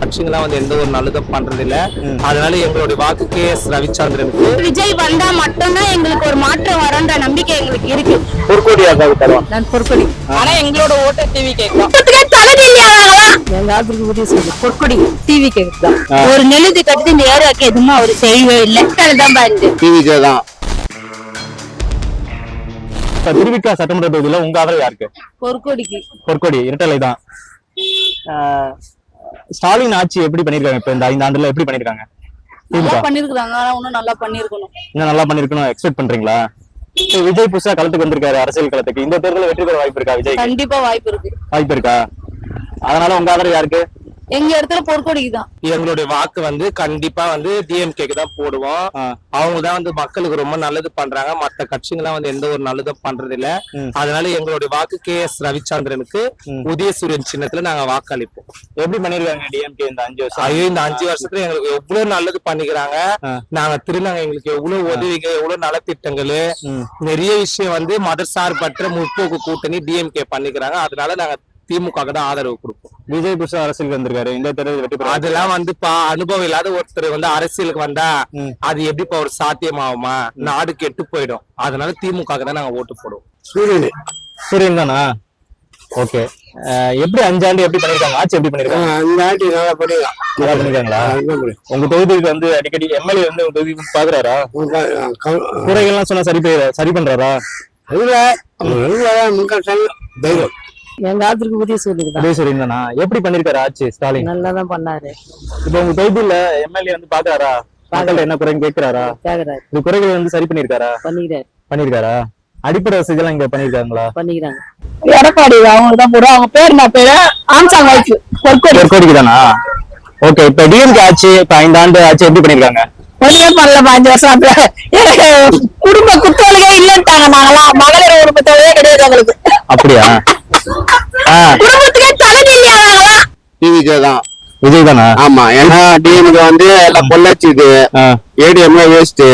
கட்சிங்கெல்லாம் வந்து எந்த ஒரு நல்லதும் பண்றது இல்ல. அதனால எங்களுடைய வாக்கு KS ரவிச்சந்திரனுக்கு. விஜய் வந்தா மட்டும்தான் எங்களுக்கு ஒரு மாற்றம் வரும்ன்ற நம்பிக்கை எங்களுக்கு இருக்கு. பொற்கொடியாக தருவோம். நான் பொற்கொடி. ஆனா எங்களோட ஓட்டு டிவி கேட்கும். எங்க ஆதரவு உதவி செய்யுது. பொற்கொடி டிவி கேக்குதான். ஒரு நெழுதி கட்டி இந்த ஏரியாக்கு எதுவுமே அவர் செய்யவே இல்லை. தான் பாருங்க டிவிக்கே தான். திருவிக்கா சட்டமன்ற தொகுதியில உங்க ஆதரவு யாருக்கு? பொற்கொடிக்கு. பொற்கொடி இரட்டலை தான். ஸ்டாலின் ஆட்சி எப்படி பண்ணிருக்காங்க? இப்ப இந்த 5 ஆண்டுல எப்படி பண்ணிருக்காங்க? பண்ணிருக்காங்க. ஆனா இன்னும் நல்லா பண்ணிருக்கணும். இன்னும் நல்லா பண்ணிருக்கணும் எக்ஸ்பெக்ட் பண்றீங்களா? விஜய் புதுசா களத்துக்கு வந்திருக்காரு அரசியல் களத்துக்கு. இந்த தேர்தலில் வெற்றி பெற வாய்ப்பு இருக்கா விஜய்? கண்டிப்பா வாய்ப்பு இருக்கு. வாய்ப்பு இருக்கா? அதனால உங்க ஆதரவு யாருக்கு? எங்க இடத்துல பொற்கொடிக்கு தான். எங்களுடைய வாக்கு வந்து கண்டிப்பா வந்து DMK தான் போடுவோம். அவங்க தான் வந்து மக்களுக்கு ரொம்ப நல்லது பண்றாங்க. மத்த கட்சிங்கெல்லாம் வந்து எந்த ஒரு நல்லதும் பண்றது இல்ல. அதனால எங்களுடைய வாக்கு KS ரவிச்சந்திரனுக்கு உதயசூரியன் சின்னத்துல நாங்க வாக்களிப்போம். எப்படி பண்ணிருக்காங்க DMK இந்த 5 வருஷம்? ஐயோ, இந்த 5 வருஷத்துல எங்களுக்கு எவ்வளவு நல்லது பண்ணிக்கிறாங்க. நாங்க திருநாங்க எங்களுக்கு எவ்வளவு உதவிகள், எவ்வளவு நலத்திட்டங்கள், நிறைய விஷயம் வந்து மதசார்பற்ற முற்போக்கு கூட்டணி DMK பண்ணிக்கிறாங்க. அதனால நாங்க திமுக தான் ஆதரவு கொடுப்போம். விஜய் புதுசா அரசியலுக்கு வந்திருக்காரு. இந்த தேர்தல் வெற்றி பெற அதெல்லாம் வந்து அனுபவம் இல்லாத ஒருத்தர் வந்து அரசியலுக்கு வந்தா அது எப்படிப்பா ஒரு சாத்தியமாகுமா? நாடு கெட்டு போயிடும். அதனால திமுக தான் நாங்க ஓட்டு போடுவோம். சூரியன் தானா? ஓகே. எப்படி 5 ஆண்டு எப்படி பண்ணிருக்காங்க? ஆட்சி எப்படி பண்ணிருக்காங்க? 5 ஆண்டு நல்லா பண்ணிருக்காங்களா? உங்க தொகுதிக்கு வந்து அடிக்கடி MLA வந்து உங்க தொகுதிக்கு பாக்குறாரா? குறைகள்லாம் சொன்னா சரி பண்றாரா? எங்க ஆதரவு உதவி சூரியன் தானா? எப்படி பண்ணிருக்காரு ஆட்சி ஸ்டாலின்? நல்லாதான் பண்ணாரு. இப்ப உங்க தொகுதியில MLA வந்து பாக்குறாரா? மக்கள் என்ன குறைன்னு கேட்கிறாரா? இந்த குறைகளை வந்து சரி பண்ணிருக்காரா? பண்ணிருக்காரா? அடிப்படை வசதி எல்லாம் இங்க பண்ணிருக்காங்களா? பண்ணிக்கிறாங்க. எடப்பாடி அவங்க தான் போடுவோம். அவங்க பேர் நான் பேரு ஆம்சாங் ஆட்சி பொற்கொடிக்கு தானா? ஓகே. இப்ப DMK ஆட்சி இப்ப 5 ஆண்டு ஆட்சி எப்படி பண்ணிருக்காங்க? ஒன்றும் பண்ணல. 5 வருஷம் எனக்கு குடும்ப குத்தோலையே இல்லன்ட்டாங்க. நாங்களாம் மகளிர் உறுப்பு தொகையே கிடையாது எங்களுக்கு. அப்படியா? குடும்பத்துக்கே தகுதி இல்லையா? டிவிக்கே தான். விஜய் தானா? ஆமா. ஏன்னா DMK வந்து எல்லாம் பொள்ளாச்சிது, ADM வேஸ்ட்.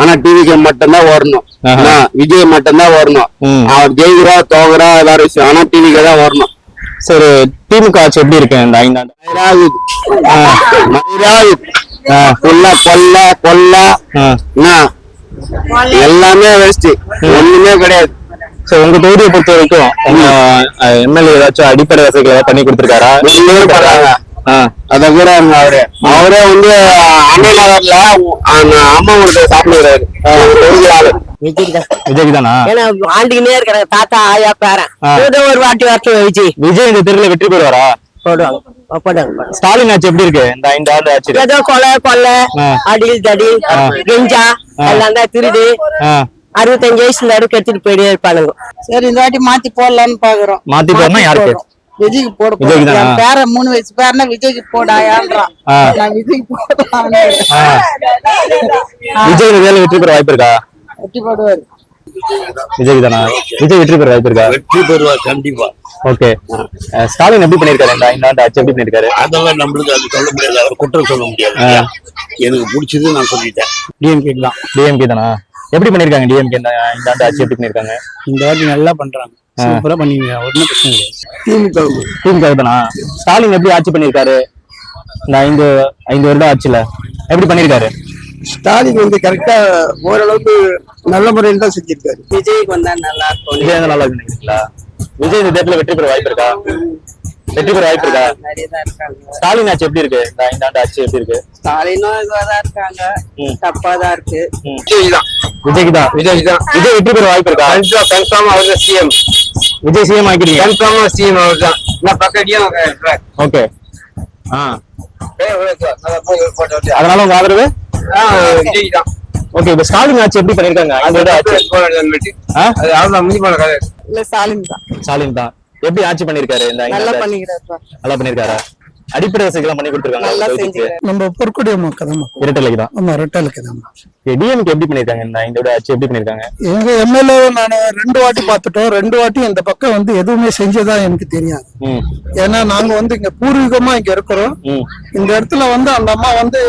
ஆனா டிவிக்கு மட்டும்தான் வரணும். விஜய் மட்டும்தான் வரணும். அவர் ஜெயிக்கிறா தோகுறா எல்லாரும் விஷயம். ஆனா டிவிக்கு தான் வரணும். சரி, திமுக ஆட்சி எப்படி இருக்கு இந்த 5 ஆண்டு? எல்லாமே வேஸ்ட், ஒண்ணுமே கிடையாது. சரி, உங்க தொகுதியை பொறுத்த வரைக்கும் உங்க MLA ஏதாச்சும் அடிப்படை வசதிகள் ஏதாவது பண்ணி கொடுத்திருக்காரா? அத கூட அவரே வந்து அண்ணா நகர்ல அம்மா வீட்டு சாப்பிடுறாரு. விஜய் தானா? ஏன்னா ஆண்டிக்கினே இருக்கிறாங்க தாத்தா ஆயா பேரன். ஒரு வாட்டி வரட்டும் விஜய் இந்த தேர்தலில் வெற்றி பெறுவாரா? போடுவாங்க. ஸ்டாலின் ஆட்சி எப்படி இருக்கு இந்த 5 ஆண்டு ஆட்சி? ஏதோ கொலை அடில் தடி கெஞ்சா எல்லாம் தான் திருடு 65 வயசுல எடுத்துட்டு போயிட்டே இருப்பானுங்க. சரி, இந்த வாட்டி மாத்தி போடலான்னு பாக்குறோம். மாத்தி போடணும். யாருக்கு? விஜய்க்கு போட. பேர 3 வயசு பேரனா விஜய்க்கு போடாயான்றான். நான் விஜய்க்கு போடலாம். விஜய் இந்த வேலை வெற்றி பெற வாய்ப்பு இருக்கா? வெற்றி போடுவாரு. விஜய் தானா? விஜய் வெற்றி பெற வாய்ப்பு இருக்கா? வெற்றி பெறுவார் கண்டிப்பா. ஓகே. ஸ்டாலின் எப்படி பண்ணிருக்காரு இந்த 5 ஆண்டு ஆட்சி எப்படி பண்ணிருக்காரு? அதெல்லாம் நம்மளுக்கு அது சொல்ல முடியாது, அவர் குற்றம் சொல்ல முடியாது. எனக்கு பிடிச்சது நான் சொல்லிட்டேன். DMK தான். DMK தானா? எப்படி பண்ணிருக்காங்க DMK இந்த 5 ஆண்டு ஆட்சி எப்படி பண்ணிருக்காங்க? இந்த வாட்டி நல்லா பண்றாங்க. சூப்பரா பண்ணீங்க. ஒண்ணும் பிரச்சனை இல்லை. திமுக தானா? ஸ்டாலின் எப்படி ஆட்சி பண்ணிருக்காரு இந்த 5 வருட ஆட்சியில எப்படி பண்ணிருக்காரு? ஸ்டாலின் வந்து கரெக்டா ஓரளவுக்கு நல்ல முறையில் தான் செஞ்சிருக்காரு. விஜய்க்கு வந்தா நல்லா இருக்கும். விஜய் நல்லா நினைக்கிறீங்களா? விஜய் இந்த தேர்தலில் வெற்றி பெற வாய்ப்பு இருக்கா? வெற்றி பெற வாய்ப்பு இருக்கா? ஸ்டாலின் ஆட்சி எப்படி இருக்கு இந்த 5 ஆண்டு ஆட்சி எப்படி இருக்கு? ஸ்டாலினும் இதுவாதான் இருக்காங்க. தப்பாதான் இருக்கு. விஜய்க்கு தான். விஜய் வெற்றி பெற வாய்ப்பு இருக்கா? கன்ஃபார்ம் அவர் தான் CM. விஜய் CM ஆக்கிட்டீங்க. கன்ஃபார்மா CM அவர் தான். நான் பக்கடியா ஓகே. அதனால உங்க ஆதரவு விஜய் தான். ஓகே. இப்ப ஸ்டாலின் ஆட்சி எப்படி பண்ணிருக்காங்க? இல்ல ஸ்டாலின் தான். ஸ்டாலின் தான். எப்படி ஆட்சி பண்ணிருக்காரு இந்த 5 நல்லா ஆண்டு? பண்ணிக்கிறாரு. நல்லா பண்ணிருக்காரா? அடிப்படை வசதிகள் பண்ணி கொடுத்திருக்காங்க. நம்ம பொற்கொடி மக்கள் இரட்டலைக்கு தான். ஆமா, ரெட்டலுக்கு தான். DMK எப்படி பண்ணிருக்காங்க இந்த 5 வருட ஆட்சி எப்படி பண்ணிருக்காங்க? எங்க MLA நான் 2 வாட்டி பார்த்துட்டோம். 2 வாட்டி இந்த பக்கம் வந்து எதுவுமே செஞ்சதா எனக்கு தெரியாது. ஏன்னா நாங்க வந்து இங்க பூர்வீகமா இங்க இருக்கிறோம். இந்த இடத்துல வந்து அந்த அம்மா வந்து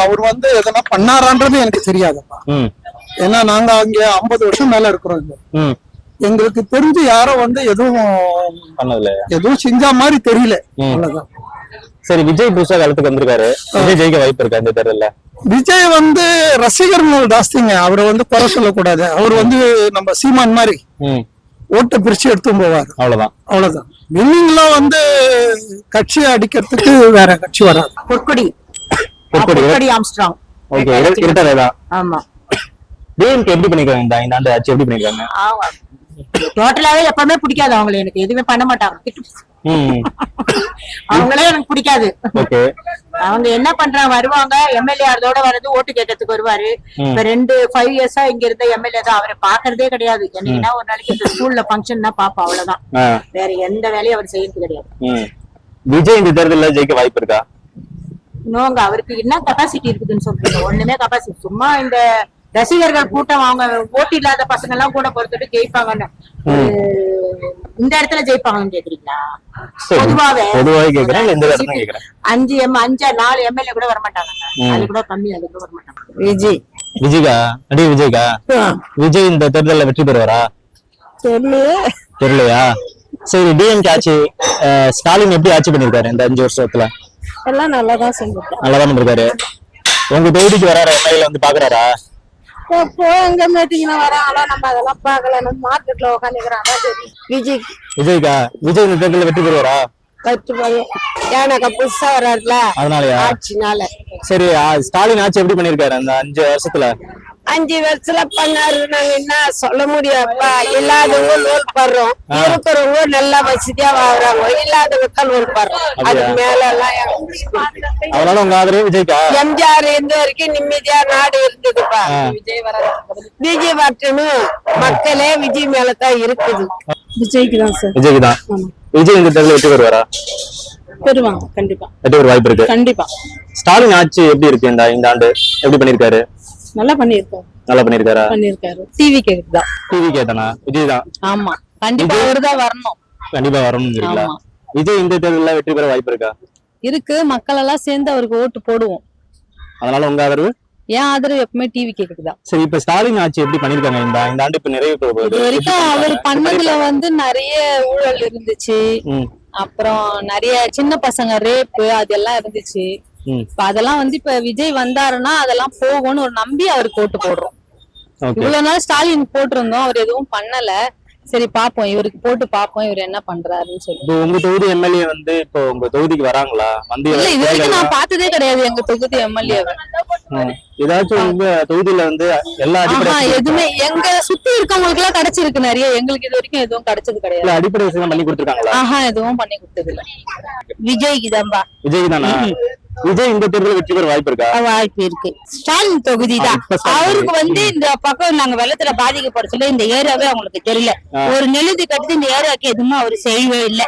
அவர் வந்து எதனா பண்ணாரான்றது எனக்கு தெரியாதுப்பா. ஏன்னா நாங்க அங்க 50 வருஷம் மேல இருக்கிறோம். எங்களுக்கு தெரிஞ்சு யாரும் வந்து பண்ணதுல எதுவும் செஞ்ச மாதிரி தெரியல. அவ்வளவுதான். சரி, விஜய் புதுசா காலத்துக்கு வந்திருக்காரு. விஜய் ஜெயிக்க வாய்ப்பு இருக்கா இந்த தேர்தல்ல? விஜய் வந்து ரசிகர்கள் ஜாஸ்திங்க. அவரை வந்து குறை சொல்லக்கூடாது. அவர் வந்து நம்ம சீமான் மாதிரி ஓட்டை பிரிச்சு எடுத்து போவார். அவ்வளவுதான். வின்னிங்லாம் வந்து கட்சியை அடிக்கிறதுக்கு வேற கட்சி வராது. பொற்கொடி ஆம்ஸ்ட்ராங். ஓகே, இருட்டதான். ஆமா. டிஎம்கே எப்படி பண்ணிருக்காங்க இந்த ஆண்டு ஆட்சி எப்படி பண்ணிருக்காங்க? டோட்டலாவே எப்பவுமே பிடிக்காது அவங்கள. எனக்கு எதுவுமே பண்ண மாட்டாங்க. அவங்களே எனக்கு பிடிக்காது. அவங்க என்ன பண்றாங்க, வருவாங்க எம்எல்ஏ அதோட வர்றது ஓட்டு கேட்கறதுக்கு வருவாரு. இப்ப 5 இயர்ஸா இங்க இருந்த எம்எல்ஏ தான். அவரை பாக்குறதே கிடையாது. என்னன்னா ஒரு நாளைக்கு இந்த ஸ்கூல்ல ஃபங்க்ஷன் தான் பாப்பா, அவ்வளவுதான். வேற எந்த வேலையும் அவர் செய்யறது கிடையாது. விஜய் இந்த தேர்தல்ல ஜெயிக்க வாய்ப்பு இருக்கா? நோங்க, அவருக்கு என்ன கெப்பாசிட்டி இருக்குதுன்னு சொல்றீங்க? ஒண்ணுமே கெப்பாசிட்டி. சும்மா இந்த ரசிகர்கள் கூட்டம், அவங்க ஓட்டு இல்லாத பசங்க எல்லாம் கூட பொறுத்துட்டு ஜெயிப்பாங்கன்னு இந்த இடத்துல ஜெயிப்பாங்கன்னு கேக்குறீங்களா? பொதுவாவே கேக்குறேன். 4 எம்எல்ஏ கூட வரமாட்டாங்க. அது கூட கம்மி, அது கூட வரமாட்டாங்க. விஜய்க்கா விஜய் இந்த தேர்தல்ல வெற்றி பெறுவாரா? தெரியலையா? சரி, டிஎம்கே ஆட்சி ஸ்டாலின் எப்படி ஆட்சி பண்ணிருக்காரு இந்த 5 வருஷத்துல? எல்லாம் நல்லாதான் செஞ்சிருக்காரு. நல்லாதான் பண்ணிருக்காரு. உங்க தொகுதிக்கு வராரு, எம்எல்ஏ வந்து பாக்குறாரா? எங்க மீட்டிங்ல வராங்களோ நம்ம அதெல்லாம் பாக்கல. நம்ம மார்க்கெட்ல உட்காந்துக்கிறாங்க. விஜய்க்கா விஜய் இந்த தேர்தலில் வெற்றி பெறுவாரா? ஏன்னாக்கா புதுசா வர்றாருல, அதனாலயா? ஆட்சினால. சரி, ஸ்டாலின் ஆட்சி எப்படி பண்ணிருக்காரு அந்த 5 வருஷத்துல? 5 வருஷத்துல பண்ணாரு. நாங்க என்ன சொல்ல முடியாப்பா. இல்லாதவங்க லோல் படுறோம், இருக்கிறவங்க நல்லா வசதியா வாங்குறாங்க. இல்லாதவங்க லோல் படுறோம். அதுக்கு மேல எல்லாம் அதனால உங்க ஆதரவு விஜய்க்கா? எம்ஜிஆர் இருந்த வரைக்கும் நிம்மதியா நாடு இருந்ததுப்பா. விஜய் வரணும். மக்களே விஜய் மேலதான் இருக்குது. விஜய்க்கு தான் சார். விஜய்க்கு தான். விஜய் இந்த தேர்தலில் வெற்றி பெறுவாரா? பெறுவாங்க கண்டிப்பா. வெற்றி பெற வாய்ப்பு இருக்கு கண்டிப்பா. ஸ்டாலின் ஆட்சி எப்படி இருக்கு இந்த ஆண்டு? எப்படி பண்ணிருக்காரு? நல்லா பண்ணிருக்காரு. நல்லா பண்ணிருக்காரா? பண்ணிருக்காரு. டிவிகே தானா? விஜய் தான். ஆமா, கண்டிப்பா அவர்தான் வரணும். கண்டிப்பா வரணும்ங்கறீங்களா? விஜய் இந்த தேர்தல்ல வெற்றி பெற வாய்ப்பு இருக்கா? இருக்கு. மக்கள் எல்லாம் சேர்ந்து அவருக்கு ஓட்டு போடுவோம். அதனால உங்க ஆதரவு? ஏன் ஆதரவு எப்பவுமே டிவிகேக்கு தான். சரி, இப்ப ஸ்டாலின் ஆட்சி எப்படி பண்ணிருக்காங்க இந்த ஆண்டு? இப்ப நிறைவு பெற போகுது. இது வரைக்கும் அவர் பண்ணதுல வந்து நிறைய ஊழல் இருந்துச்சு. அப்புறம் நிறைய சின்ன பசங்க ரேப்பு அதெல்லாம் இருந்துச்சு. இப்ப அதெல்லாம் வந்து இப்ப விஜய் வந்தாருன்னா அதெல்லாம் போகும்னு ஒரு நம்பி அவருக்கு ஓட்டு போடுறோம். இவ்வளவு நாள் ஸ்டாலின் போட்டிருந்தோம், அவர் எதுவும் பண்ணல. சரி பாப்போம், இவருக்கு போட்டு பாப்போம் இவர் என்ன பண்றாருன்னு சொல்லி. உங்க தொகுதி எம்எல்ஏ வந்து இப்போ உங்க தொகுதிக்கு வராங்களா? வந்து இல்ல, இது வரைக்கும் நான் பார்த்ததே கிடையாது எங்க தொகுதி எம்எல்ஏ. ஏதாச்சும் உங்க தொகுதியில வந்து எல்லா எதுவுமே எங்க சுத்தி இருக்கவங்களுக்கு எல்லாம் கிடைச்சிருக்கு நிறைய. எங்களுக்கு இது வரைக்கும் எதுவும் கிடைச்சது கிடையாது. அடிப்படை வசதி பண்ணி கொடுத்துருக்காங்களா? எதுவும் பண்ணி கொடுத்தது இல்ல. விஜய்க்கு தான்பா. விஜய் தானா? விஜய் இந்த தேர்தலில் வெற்றி பெற வாய்ப்பு இருக்கா? வாய்ப்பு இருக்கு. ஸ்டாலின் தொகுதி தான். அவருக்கு வந்து இந்த பக்கம் நாங்க வெள்ளத்துல பாதிக்கப்பட சொல்ல இந்த ஏரியாவே அவங்களுக்கு தெரியல. ஒரு நெழுதி கட்டி இந்த ஏரியாவுக்கு எதுவுமே அவரு செய்யவே இல்லை.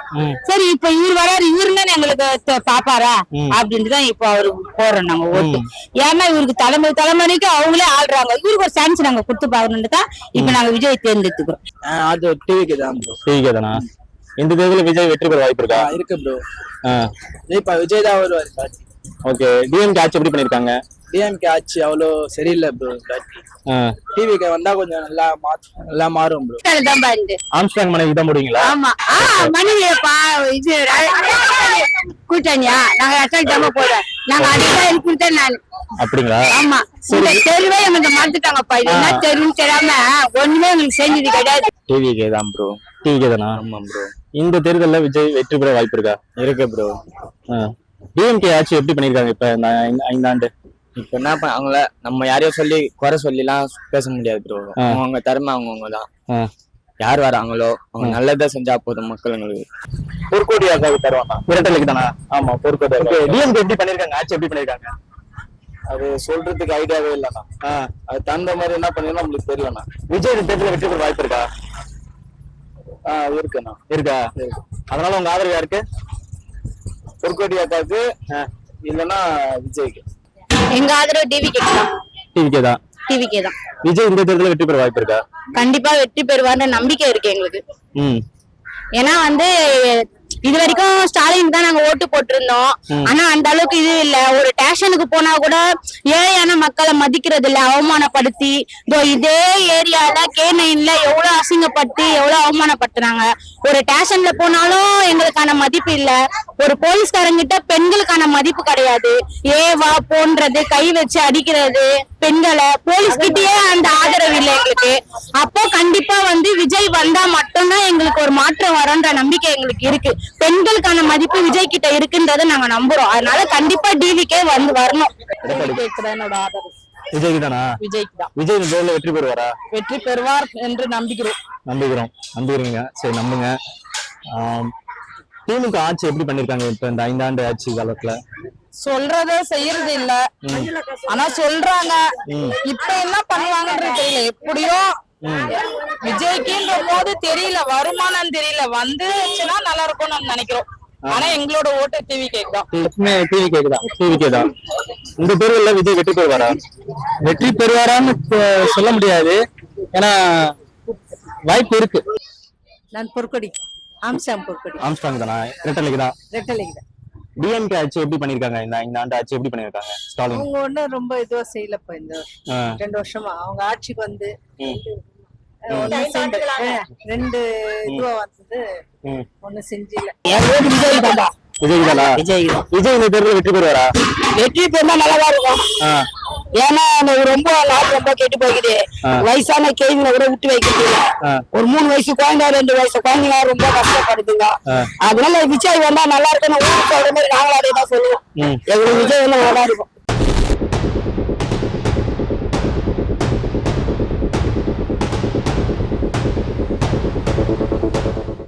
சரி, இப்ப இவர் வராரு, இவருன்னு எங்களுக்கு பாப்பாரா அப்படின்ட்டுதான் இப்ப அவருக்கு போறோம் நாங்க ஓட்டு. ஏன்னா இவருக்கு தலைமுறைக்கு அவங்களே ஆள்றாங்க. இவருக்கு ஒரு சான்ஸ் நாங்க கொடுத்து பாக்கணும்னு தான் இப்ப நாங்க விஜய் தேர்ந்தெடுத்துக்கிறோம். அது டிவிக்கு தான். டிவிக்கு தானா? இந்த தேர்தலில் விஜய் வெற்றி பெற வாய்ப்பு இருக்கா? இருக்கு ப்ரோ. இப்ப விஜய் தான் வருவாரு. ஓகே, டிஎம்கே ஆட்சி எப்படி பண்ணிருக்காங்க? டிஎம்கே ஆட்சி அவ்வளோ சரியில்லை ப்ரோ. டிவிக்கு வந்தா கொஞ்சம் நல்லா மாறும் ப்ரோ. ஆம்ஸ்ட்ராங் மனைவி தான் போடுவீங்களா? ஆமா, மனைவியப்பா. இது கூட்டணியா? நாங்க அட்டாக் போறோம். நாங்க அடிதான் கொடுத்தேன் நான். அப்படிங்களா? ஆமா, தெருவே எங்களுக்கு மறந்துட்டாங்கப்பா. இது என்ன தெருன்னு தெரியாம ஒண்ணுமே எங்களுக்கு செஞ்சது கிடையாது. டிவிகே தான் ப்ரோ. டிவிகே தானா? ஆமா ப்ரோ. இந்த தேர்தலில் விஜய் வெற்றி பெற வாய்ப்பு இருக்கா? இருக்கு ப்ரோ. டிஎம்கே ஆட்சி எப்படி பண்ணிருக்காங்க இப்ப இந்த ஆண்டு? இப்ப என்ன அவங்கள நம்ம யாரையும் சொல்லி குறை சொல்லி எல்லாம் பேச முடியாது ப்ரோ. அவங்க திறமை அவங்கவுங்க தான். யார் வராங்களோ அவங்க நல்லதா செஞ்சா போதும் மக்களுங்களுக்கு. பொற்கோடி ஆகாவுக்கு தருவாங்க. இரட்டலைக்கு தானா? ஆமா, பொற்கோடி. டிஎம்கே எப்படி பண்ணிருக்காங்க? ஆட்சி எப்படி பண்ணிருக்காங்க? அது சொல்றதுக்கு ஐடியாவே இல்லைண்ணா. அது தகுந்த மாதிரி என்ன பண்ணணும் நம்மளுக்கு தெரியலண்ணா. விஜய் தேர்தலில் வெற்றி பெற வாய்ப்பு இருக்கா? இருக்குண்ணா. இருக்கா? அதனால உங்க ஆதரவு யாருக்கு? பொற்கோடி அக்காவுக்கு, இல்லைன்னா விஜய்க்கு. எங்க ஆதரவு டிவிகே தான். டிவிகே தான். விஜய் இந்த தேர்தலில் வெற்றி பெற வாய்ப்பு இருக்கா? கண்டிப்பா வெற்றி பெறுவார்னு நம்பிக்கை இருக்கு எங்களுக்கு. ஏன்னா வந்து இது வரைக்கும் ஸ்டாலின் தான் நாங்க ஓட்டு போட்டிருந்தோம். ஆனா அந்த அளவுக்கு இது இல்ல. ஒரு ஸ்டேஷனுக்கு போனா கூட ஏழையான மக்களை மதிக்கிறது இல்ல, அவமானப்படுத்தி. இதே ஏரியால K9ல எவ்வளவு அசிங்கப்பட்டு எவ்வளவு அவமானப்படுத்துறாங்க. ஒரு ஸ்டேஷன்ல போனாலும் எங்களுக்கான மதிப்பு இல்ல. ஒரு போலீஸ்காரங்கிட்ட பெண்களுக்கான மதிப்பு கிடையாது. ஏவா போன்றது, கை வச்சு அடிக்கிறது பெண்களை, போலீஸ் கிட்டயே அந்த ஆதரவு இல்லை எங்களுக்கு. அப்போ கண்டிப்பா வந்து விஜய் வந்தா மட்டும்தான் எங்களுக்கு ஒரு மாற்றம் வரும்ன்ற நம்பிக்கை எங்களுக்கு இருக்கு. பெண்களுக்கான மதிப்பு விஜய் கிட்ட இருக்குன்றதை நாங்க நம்புறோம். அதனால கண்டிப்பா டிவிக்கே வந்து வரணும். என்னோட ஆதரவு விஜய்க்கு தானா? விஜய்க்கு தான். விஜய் இந்த தேர்தலில் வெற்றி பெறுவாரா? வெற்றி பெறுவார் என்று நம்புகிறீங்க. சரி, நம்புங்க. திமுக ஆட்சி எப்படி பண்ணிருக்காங்க இப்ப இந்த 5 ஆண்டு ஆட்சி காலத்துல? சொல்றத செய்யறது இல்ல, ஆனா சொல்றாங்க. இப்ப என்ன பண்ணுவாங்கன்றது தெரியல. எப்படியோ விஜய்க்குன்ற போது தெரியல, வருமானம் தெரியல. வந்துச்சுன்னா நல்லா இருக்கும்னு நம்ம நினைக்கிறோம். ஆனா எங்களோட ஓட்டு டிவி கேக்குதான். டிவி தான். இந்த தேர்தலில் விஜய் வெற்றி பெறுவாரா? வெற்றி பெறுவாரான்னு சொல்ல முடியாது, ஏன்னா வாய்ப்பு இருக்கு. நான் பொற்கொடி ஆம்ஸ்டாங் தானா? ரெட்டலைக்கு தான். டிஎம்கே ஆட்சி எப்படி பண்ணிருக்காங்க இந்த 5 ஆண்டு ஆட்சி எப்படி பண்ணிருக்காங்க ஸ்டாலின்? அவங்க ஒண்ணும் ரொம்ப இதுவா செய்யலப்பா. இந்த 2 வருஷமா அவங்க ஆட்சிக்கு வந்து 2 இதுவா வந்தது, ஒண்ணு செஞ்சில. விஜய் இந்த தேர்தலில் வெற்றி பெறுவாரா? வெற்றி பெற்றா நல்லாதான் இருக்கும். ஏன்னா ரொம்ப நாள் ரொம்ப கெட்டு போகுது. வயசான கேள்விகளை கூட விட்டு வைக்கிறது இல்ல. ஒரு 3 வயசு குழந்தை 2 வயசு குழந்தைங்க ரொம்ப கஷ்டப்படுதுங்க. அதனால விஜய் வந்தா நல்லா இருக்குன்னு ஊருக்கு சொல்ற மாதிரி நாங்களும் அதே தான் சொல்லுவோம். எங்களுக்கு விஜய் வந்தா நல்லா இருக்கும்.